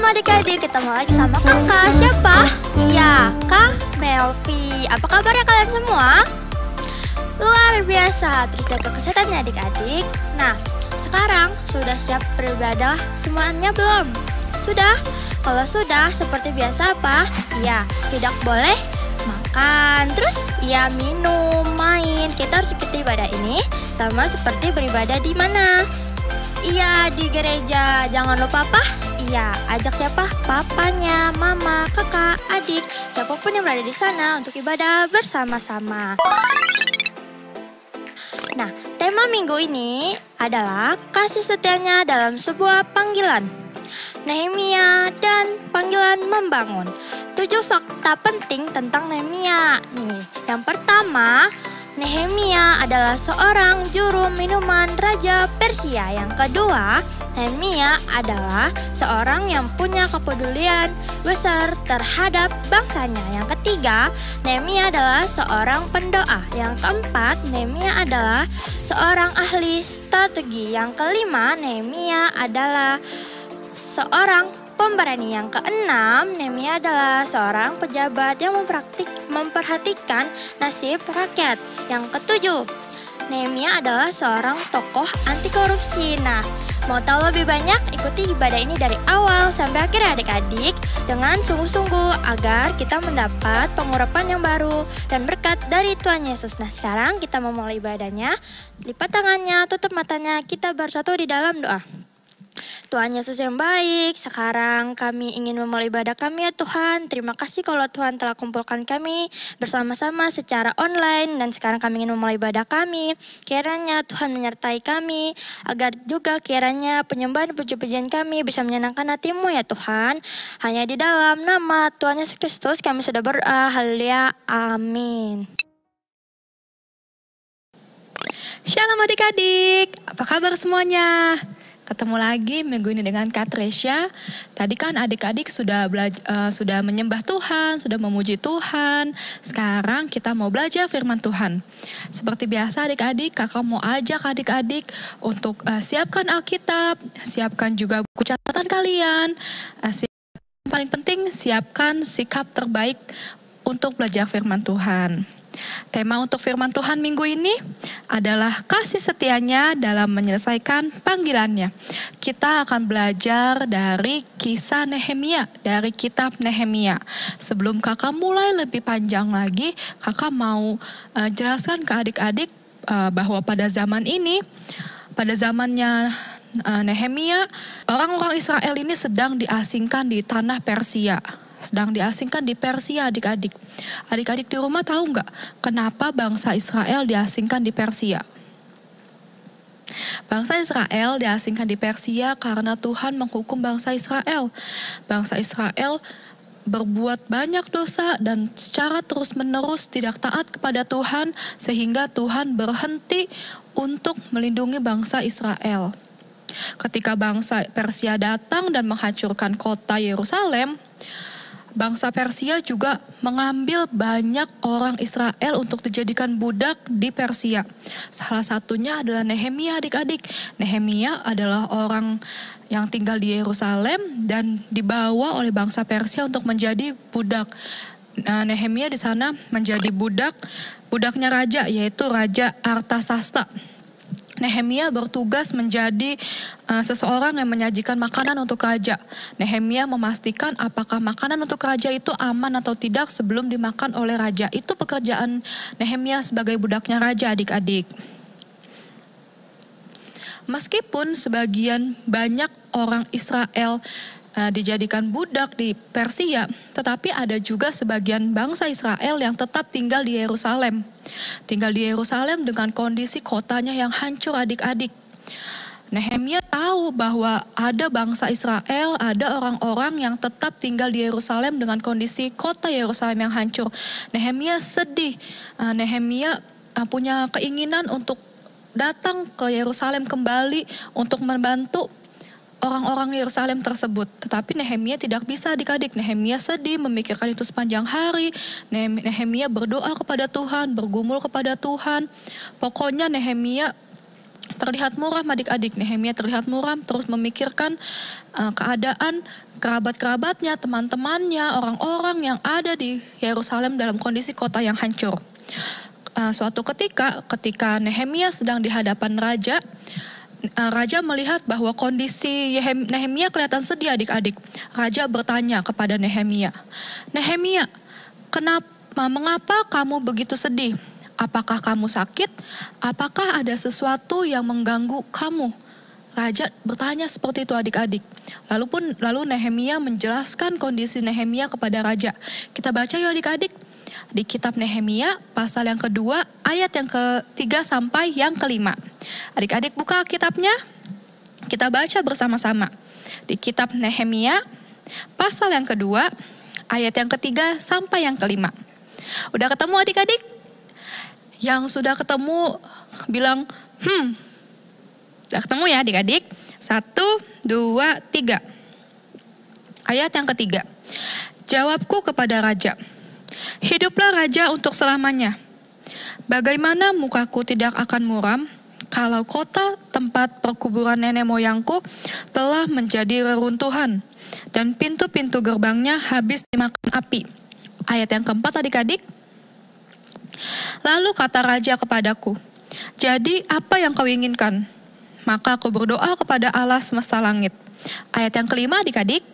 adik-adik, ketemu lagi sama kakak. Siapa? Iya, Kak Melvi. Apa kabarnya kalian semua? Luar biasa, terus jaga kesehatannya adik-adik. Nah, sekarang sudah siap beribadah semuanya belum? Sudah? Kalau sudah, seperti biasa apa? Iya, tidak boleh makan, terus ya minum, main. Kita harus ikuti ibadah ini sama seperti beribadah di mana? Iya, di gereja. Jangan lupa apa? Iya, ajak siapa? Papanya, mama, kakak, adik, siapapun yang berada di sana untuk ibadah bersama-sama. Nah, tema minggu ini adalah kasih setianya dalam sebuah panggilan. Nehemia dan panggilan membangun. 7 fakta penting tentang Nehemia. Nih, yang pertama, Nehemia adalah seorang juru minuman Raja Persia. Yang kedua, Nehemia adalah seorang yang punya kepedulian besar terhadap bangsanya. Yang ketiga, Nehemia adalah seorang pendoa. Yang keempat, Nehemia adalah seorang ahli strategi. Yang kelima, Nehemia adalah seorang pemberani. Yang keenam, Nehemia adalah seorang pejabat yang memperhatikan nasib rakyat. Yang ketujuh, Nehemia adalah seorang tokoh anti korupsi. Nah, mau tahu lebih banyak? Ikuti ibadah ini dari awal sampai akhir adik-adik dengan sungguh-sungguh agar kita mendapat pengurapan yang baru dan berkat dari Tuhan Yesus. Nah, sekarang kita memulai ibadahnya. Lipat tangannya, tutup matanya, kita bersatu di dalam doa. Tuhan Yesus yang baik, sekarang kami ingin memulai ibadah kami ya Tuhan. Terima kasih kalau Tuhan telah kumpulkan kami bersama-sama secara online. Dan sekarang kami ingin memulai ibadah kami. Kiranya Tuhan menyertai kami, agar juga kiranya penyembahan puji-pujian kami bisa menyenangkan hati-Mu ya Tuhan. Hanya di dalam nama Tuhan Yesus Kristus kami sudah berdoa. Haleluya, amin. Shalom adik-adik, apa kabar semuanya? Ketemu lagi minggu ini dengan Kak Tresya. Tadi kan adik-adik sudah menyembah Tuhan, sudah memuji Tuhan. Sekarang kita mau belajar firman Tuhan. Seperti biasa adik-adik, kakak mau ajak adik-adik untuk siapkan Alkitab, siapkan juga buku catatan kalian. Paling penting siapkan sikap terbaik untuk belajar firman Tuhan. Tema untuk firman Tuhan minggu ini adalah kasih setianya dalam menyelesaikan panggilannya. Kita akan belajar dari kisah Nehemia, dari kitab Nehemia. Sebelum kakak mulai lebih panjang lagi, kakak mau jelaskan ke adik-adik bahwa pada zaman ini, pada zamannya Nehemia, orang-orang Israel ini sedang diasingkan di tanah Persia. Sedang diasingkan di Persia adik-adik. Adik-adik di rumah tahu nggak kenapa bangsa Israel diasingkan di Persia? Bangsa Israel diasingkan di Persia karena Tuhan menghukum bangsa Israel. Bangsa Israel berbuat banyak dosa dan secara terus-menerus tidak taat kepada Tuhan sehingga Tuhan berhenti untuk melindungi bangsa Israel. Ketika bangsa Persia datang dan menghancurkan kota Yerusalem, bangsa Persia juga mengambil banyak orang Israel untuk dijadikan budak di Persia. Salah satunya adalah Nehemia adik-adik. Nehemia adalah orang yang tinggal di Yerusalem dan dibawa oleh bangsa Persia untuk menjadi budak. Nah, Nehemia di sana menjadi budaknya raja, yaitu Raja Artasasta. Nehemia bertugas menjadi seseorang yang menyajikan makanan untuk raja. Nehemia memastikan apakah makanan untuk raja itu aman atau tidak sebelum dimakan oleh raja. Itu pekerjaan Nehemia sebagai budaknya raja adik-adik. Meskipun sebagian banyak orang Israel dijadikan budak di Persia, tetapi ada juga sebagian bangsa Israel yang tetap tinggal di Yerusalem. Tinggal di Yerusalem dengan kondisi kotanya yang hancur adik-adik. Nehemia tahu bahwa ada bangsa Israel, ada orang-orang yang tetap tinggal di Yerusalem dengan kondisi kota Yerusalem yang hancur. Nehemia sedih. Nehemia punya keinginan untuk datang ke Yerusalem kembali untuk membantu orang-orang Yerusalem tersebut. Tetapi Nehemia tidak bisa adik-adik. Nehemia sedih, memikirkan itu sepanjang hari. Nehemia berdoa kepada Tuhan, bergumul kepada Tuhan. Pokoknya Nehemia terlihat muram adik-adik. Nehemia terlihat muram, terus memikirkan keadaan kerabat-kerabatnya, teman-temannya, orang-orang yang ada di Yerusalem dalam kondisi kota yang hancur. Suatu ketika Nehemia sedang di hadapan raja, raja melihat bahwa kondisi Nehemia kelihatan sedih adik-adik. Raja bertanya kepada Nehemia, "Nehemia, mengapa kamu begitu sedih? Apakah kamu sakit? Apakah ada sesuatu yang mengganggu kamu?" Raja bertanya seperti itu adik-adik. Lalu Nehemia menjelaskan kondisi Nehemia kepada raja. Kita baca yuk adik-adik. Di kitab Nehemia pasal yang kedua ayat yang ke-3 sampai yang ke-5. Adik-adik buka kitabnya. Kita baca bersama-sama. Di kitab Nehemia pasal yang kedua ayat yang ke-3 sampai yang ke-5. Udah ketemu adik-adik? Yang sudah ketemu bilang udah ketemu ya adik-adik. 1, 2, 3. Ayat yang ke-3. Jawabku kepada raja, "Hiduplah raja untuk selamanya. Bagaimana mukaku tidak akan muram kalau kota tempat perkuburan nenek moyangku telah menjadi reruntuhan dan pintu-pintu gerbangnya habis dimakan api." Ayat yang keempat adik-adik. Lalu kata raja kepadaku, "Jadi apa yang kau inginkan?" Maka aku berdoa kepada Allah semesta langit. Ayat yang kelima adik-adik.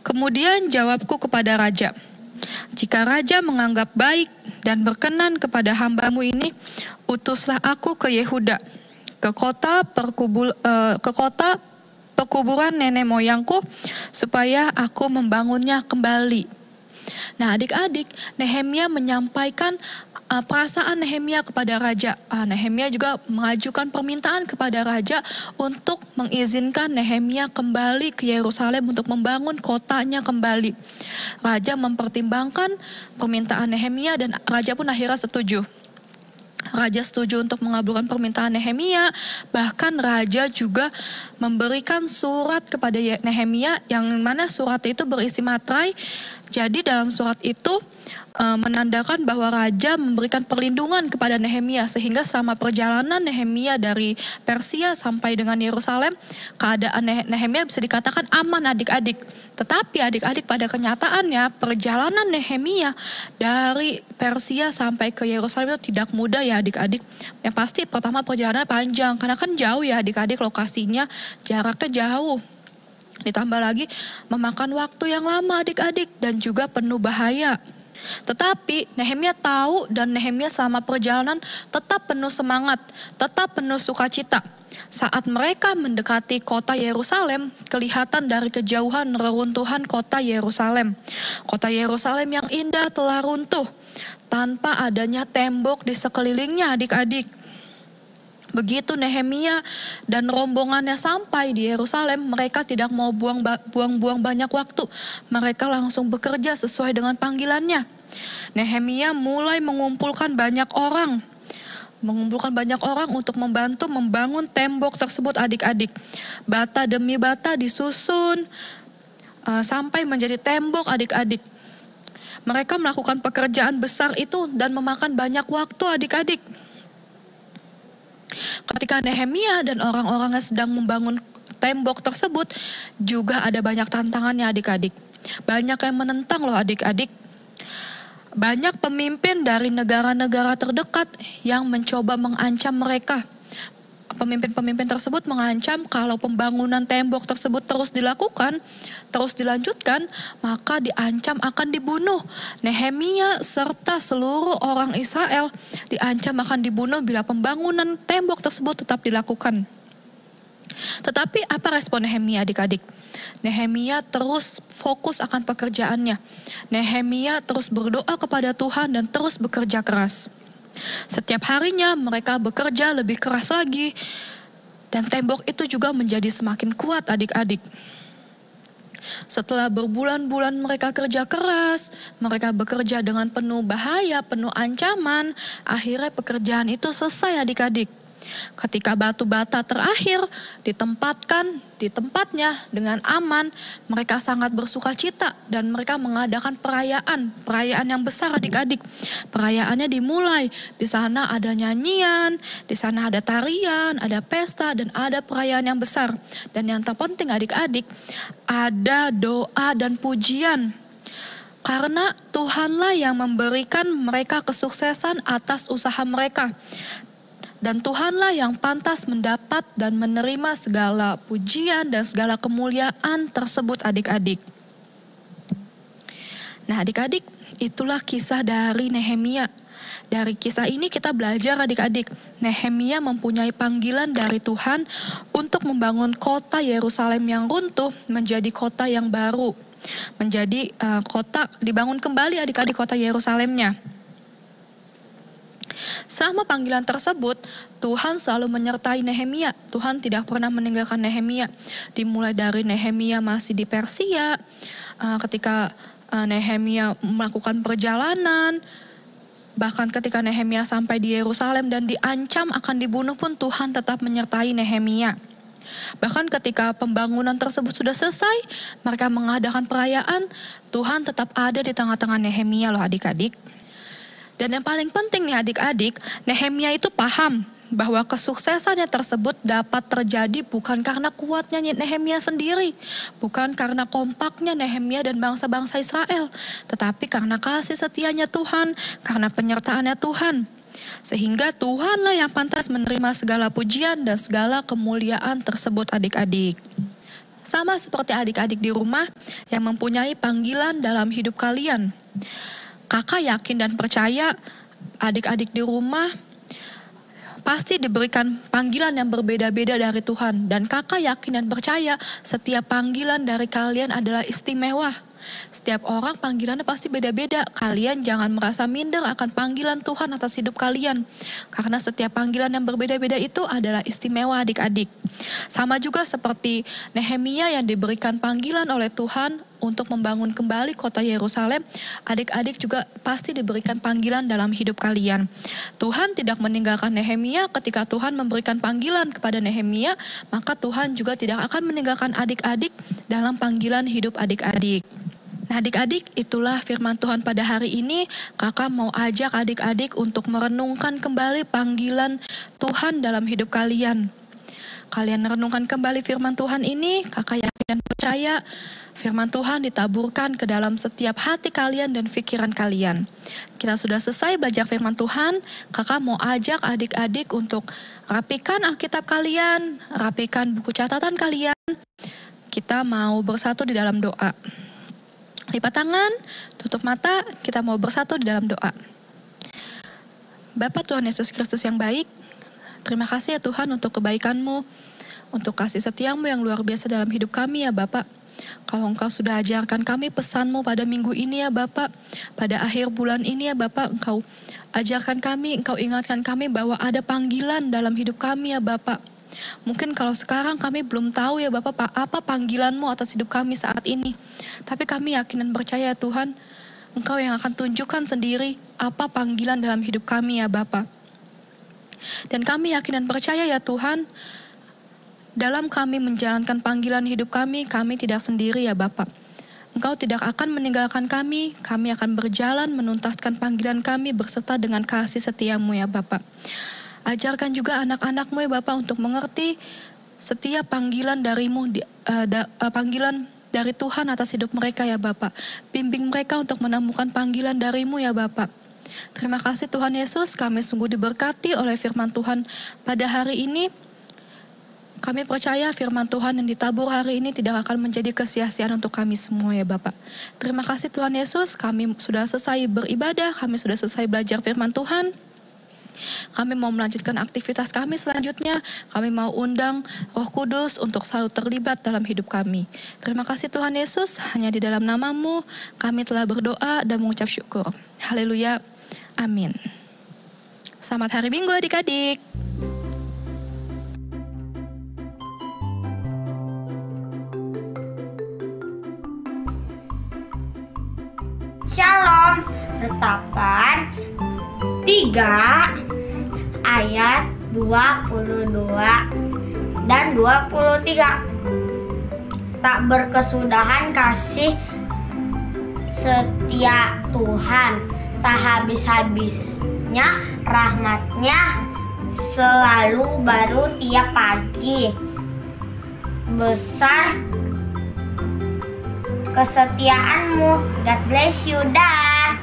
Kemudian jawabku kepada raja, "Jika raja menganggap baik dan berkenan kepada hambamu ini, utuslah aku ke Yehuda, ke kota perkuburan nenek moyangku, supaya aku membangunnya kembali." Nah adik-adik, Nehemia menyampaikan perasaan Nehemia kepada raja. Nehemia juga mengajukan permintaan kepada raja untuk mengizinkan Nehemia kembali ke Yerusalem untuk membangun kotanya kembali. Raja mempertimbangkan permintaan Nehemia dan raja pun akhirnya setuju. Raja setuju untuk mengabulkan permintaan Nehemia. Bahkan raja juga memberikan surat kepada Nehemia yang mana surat itu berisi materai. Jadi dalam surat itu menandakan bahwa raja memberikan perlindungan kepada Nehemia sehingga selama perjalanan Nehemia dari Persia sampai dengan Yerusalem, keadaan Nehemia bisa dikatakan aman adik-adik. Tetapi adik-adik pada kenyataannya perjalanan Nehemia dari Persia sampai ke Yerusalem itu tidak mudah ya adik-adik. Yang pasti pertama perjalanan panjang karena kan jauh ya adik-adik, lokasinya jaraknya jauh. Ditambah lagi memakan waktu yang lama adik-adik dan juga penuh bahaya. Tetapi Nehemia tahu dan Nehemia selama perjalanan tetap penuh semangat, tetap penuh sukacita. Saat mereka mendekati kota Yerusalem, kelihatan dari kejauhan reruntuhan kota Yerusalem. Kota Yerusalem yang indah telah runtuh tanpa adanya tembok di sekelilingnya adik-adik. Begitu Nehemia dan rombongannya sampai di Yerusalem, mereka tidak mau buang-buang banyak waktu. Mereka langsung bekerja sesuai dengan panggilannya. Nehemia mulai mengumpulkan banyak orang untuk membantu membangun tembok tersebut adik-adik. Bata demi bata disusun sampai menjadi tembok adik-adik. Mereka melakukan pekerjaan besar itu dan memakan banyak waktu adik-adik. Ketika Nehemia dan orang-orangnya sedang membangun tembok tersebut, juga ada banyak tantangannya adik-adik. Banyak yang menentang loh adik-adik. Banyak pemimpin dari negara-negara terdekat yang mencoba mengancam mereka. Pemimpin-pemimpin tersebut mengancam kalau pembangunan tembok tersebut terus dilakukan, terus dilanjutkan, maka diancam akan dibunuh. Nehemia serta seluruh orang Israel diancam akan dibunuh bila pembangunan tembok tersebut tetap dilakukan. Tetapi apa respon Nehemia adik-adik? Nehemia terus fokus akan pekerjaannya. Nehemia terus berdoa kepada Tuhan dan terus bekerja keras. Setiap harinya mereka bekerja lebih keras lagi. Dan tembok itu juga menjadi semakin kuat adik-adik. Setelah berbulan-bulan mereka kerja keras, mereka bekerja dengan penuh bahaya, penuh ancaman, akhirnya pekerjaan itu selesai adik-adik. Ketika batu bata terakhir ditempatkan di tempatnya dengan aman, mereka sangat bersuka cita dan mereka mengadakan perayaan yang besar adik-adik. Perayaannya dimulai, di sana ada nyanyian, di sana ada tarian, ada pesta, dan ada perayaan yang besar. Dan yang terpenting adik-adik, ada doa dan pujian. Karena Tuhanlah yang memberikan mereka kesuksesan atas usaha mereka. Dan Tuhanlah yang pantas mendapat dan menerima segala pujian dan segala kemuliaan tersebut adik-adik. Nah adik-adik, itulah kisah dari Nehemia. Dari kisah ini kita belajar adik-adik, Nehemia mempunyai panggilan dari Tuhan untuk membangun kota Yerusalem yang runtuh menjadi kota yang baru. Menjadi kota, dibangun kembali adik-adik kota Yerusalemnya. Selama panggilan tersebut, Tuhan selalu menyertai Nehemia. Tuhan tidak pernah meninggalkan Nehemia. Dimulai dari Nehemia masih di Persia, ketika Nehemia melakukan perjalanan, bahkan ketika Nehemia sampai di Yerusalem dan diancam akan dibunuh pun Tuhan tetap menyertai Nehemia. Bahkan ketika pembangunan tersebut sudah selesai, mereka mengadakan perayaan, Tuhan tetap ada di tengah-tengah Nehemia loh adik-adik. Dan yang paling penting nih adik-adik, Nehemia itu paham bahwa kesuksesannya tersebut dapat terjadi bukan karena kuatnya Nehemia sendiri, bukan karena kompaknya Nehemia dan bangsa-bangsa Israel, tetapi karena kasih setianya Tuhan, karena penyertaannya Tuhan. Sehingga Tuhanlah yang pantas menerima segala pujian dan segala kemuliaan tersebut adik-adik. Sama seperti adik-adik di rumah yang mempunyai panggilan dalam hidup kalian. Kakak yakin dan percaya adik-adik di rumah pasti diberikan panggilan yang berbeda-beda dari Tuhan. Dan kakak yakin dan percaya setiap panggilan dari kalian adalah istimewa. Setiap orang panggilannya pasti beda-beda. Kalian jangan merasa minder akan panggilan Tuhan atas hidup kalian. Karena setiap panggilan yang berbeda-beda itu adalah istimewa adik-adik. Sama juga seperti Nehemia yang diberikan panggilan oleh Tuhan untuk membangun kembali kota Yerusalem, adik-adik juga pasti diberikan panggilan dalam hidup kalian. Tuhan tidak meninggalkan Nehemia. Ketika Tuhan memberikan panggilan kepada Nehemia, maka Tuhan juga tidak akan meninggalkan adik-adik dalam panggilan hidup adik-adik. Nah adik-adik, itulah firman Tuhan pada hari ini. Kakak mau ajak adik-adik untuk merenungkan kembali panggilan Tuhan dalam hidup kalian. Kalian renungkan kembali firman Tuhan ini, kakak yakin dan percaya firman Tuhan ditaburkan ke dalam setiap hati kalian dan pikiran kalian. Kita sudah selesai belajar firman Tuhan, kakak mau ajak adik-adik untuk rapikan Alkitab kalian, rapikan buku catatan kalian. Kita mau bersatu di dalam doa. Lipat tangan, tutup mata, kita mau bersatu di dalam doa. Bapa Tuhan Yesus Kristus yang baik, terima kasih ya Tuhan untuk kebaikan-Mu, untuk kasih setiamu yang luar biasa dalam hidup kami ya Bapak. Kalau Engkau sudah ajarkan kami pesan-Mu pada minggu ini ya Bapak, pada akhir bulan ini ya Bapak, Engkau ajarkan kami, Engkau ingatkan kami bahwa ada panggilan dalam hidup kami ya Bapak. Mungkin kalau sekarang kami belum tahu ya Bapak apa panggilan-Mu atas hidup kami saat ini. Tapi kami yakin dan percaya Tuhan, Engkau yang akan tunjukkan sendiri apa panggilan dalam hidup kami ya Bapak. Dan kami yakin dan percaya ya Tuhan, dalam kami menjalankan panggilan hidup kami tidak sendiri ya Bapak. Engkau tidak akan meninggalkan kami akan berjalan menuntaskan panggilan kami berserta dengan kasih setiamu ya Bapak. Ajarkan juga anak-anak-Mu ya Bapak untuk mengerti setiap panggilan dari-Mu, panggilan dari Tuhan atas hidup mereka ya Bapak. Bimbing mereka untuk menemukan panggilan dari-Mu ya Bapak. Terima kasih Tuhan Yesus, kami sungguh diberkati oleh firman Tuhan pada hari ini. Kami percaya firman Tuhan yang ditabur hari ini tidak akan menjadi kesia-siaan untuk kami semua ya Bapak. Terima kasih Tuhan Yesus, kami sudah selesai beribadah, kami sudah selesai belajar firman Tuhan. Kami mau melanjutkan aktivitas kami selanjutnya. Kami mau undang Roh Kudus untuk selalu terlibat dalam hidup kami. Terima kasih Tuhan Yesus, hanya di dalam nama-Mu kami telah berdoa dan mengucap syukur. Haleluya, amin. Selamat hari Minggu adik-adik. Shalom. Retapan 3 ayat 22, dan 23. Tak berkesudahan kasih setia Tuhan, tak habis-habisnya rahmat-Nya, selalu baru tiap pagi. Besar kesetiaan-Mu. God bless you, dah.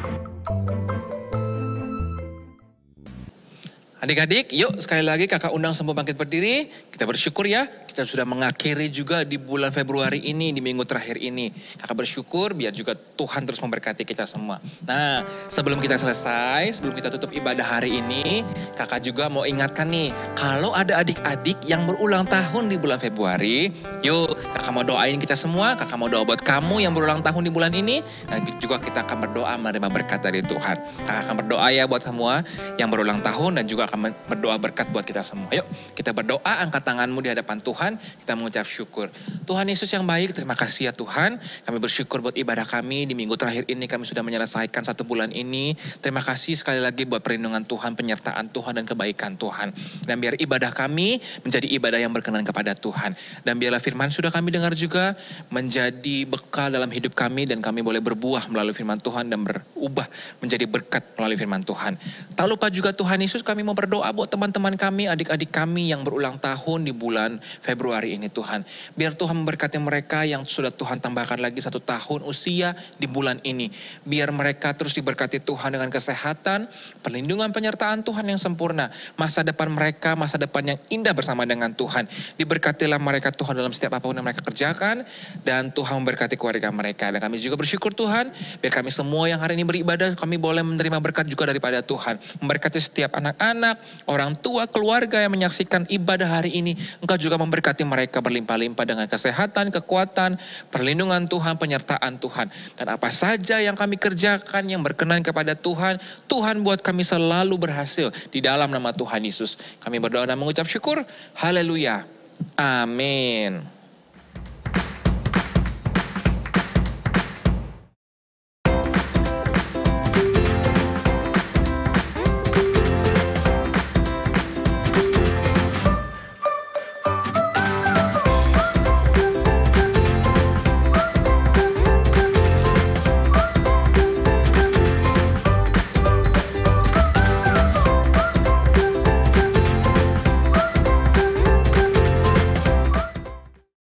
Adik-adik, yuk sekali lagi kakak undang semua bangkit berdiri. Kita bersyukur ya, kita sudah mengakhiri juga di bulan Februari ini, di minggu terakhir ini. Kakak bersyukur biar juga Tuhan terus memberkati kita semua. Nah, sebelum kita selesai, sebelum kita tutup ibadah hari ini, kakak juga mau ingatkan nih, kalau ada adik-adik yang berulang tahun di bulan Februari, yuk kakak mau doain kita semua, kakak mau doa buat kamu yang berulang tahun di bulan ini, dan juga kita akan berdoa menerima berkat dari Tuhan. Kakak akan berdoa ya buat semua yang berulang tahun dan juga akan berdoa berkat buat kita semua. Yuk kita berdoa, angkat tanganmu di hadapan Tuhan, kita mengucap syukur. Tuhan Yesus yang baik, terima kasih ya Tuhan. Kami bersyukur buat ibadah kami di minggu terakhir ini, kami sudah menyelesaikan 1 bulan ini. Terima kasih sekali lagi buat perlindungan Tuhan, penyertaan Tuhan dan kebaikan Tuhan. Dan biar ibadah kami menjadi ibadah yang berkenan kepada Tuhan. Dan biarlah firman sudah kami dengar juga menjadi bekal dalam hidup kami, dan kami boleh berbuah melalui firman Tuhan dan berubah menjadi berkat melalui firman Tuhan. Tak lupa juga Tuhan Yesus, kami mau berdoa buat teman-teman kami, adik-adik kami yang berulang tahun di bulan Februari ini Tuhan. Biar Tuhan memberkati mereka yang sudah Tuhan tambahkan lagi 1 tahun usia di bulan ini. Biar mereka terus diberkati Tuhan dengan kesehatan, perlindungan, penyertaan Tuhan yang sempurna. Masa depan mereka, masa depan yang indah bersama dengan Tuhan. Diberkatilah mereka Tuhan dalam setiap apapun yang mereka kerjakan. Dan Tuhan memberkati keluarga mereka. Dan kami juga bersyukur Tuhan, biar kami semua yang hari ini beribadah, kami boleh menerima berkat juga daripada Tuhan. Memberkati setiap anak-anak, orang tua, keluarga yang menyaksikan ibadah hari ini. Engkau juga memberkati mereka berlimpah-limpah dengan kesehatan, kekuatan, perlindungan Tuhan, penyertaan Tuhan. Dan apa saja yang kami kerjakan yang berkenan kepada Tuhan, Tuhan buat kami selalu berhasil di dalam nama Tuhan Yesus. Kami berdoa dan mengucap syukur. Haleluya. Amin.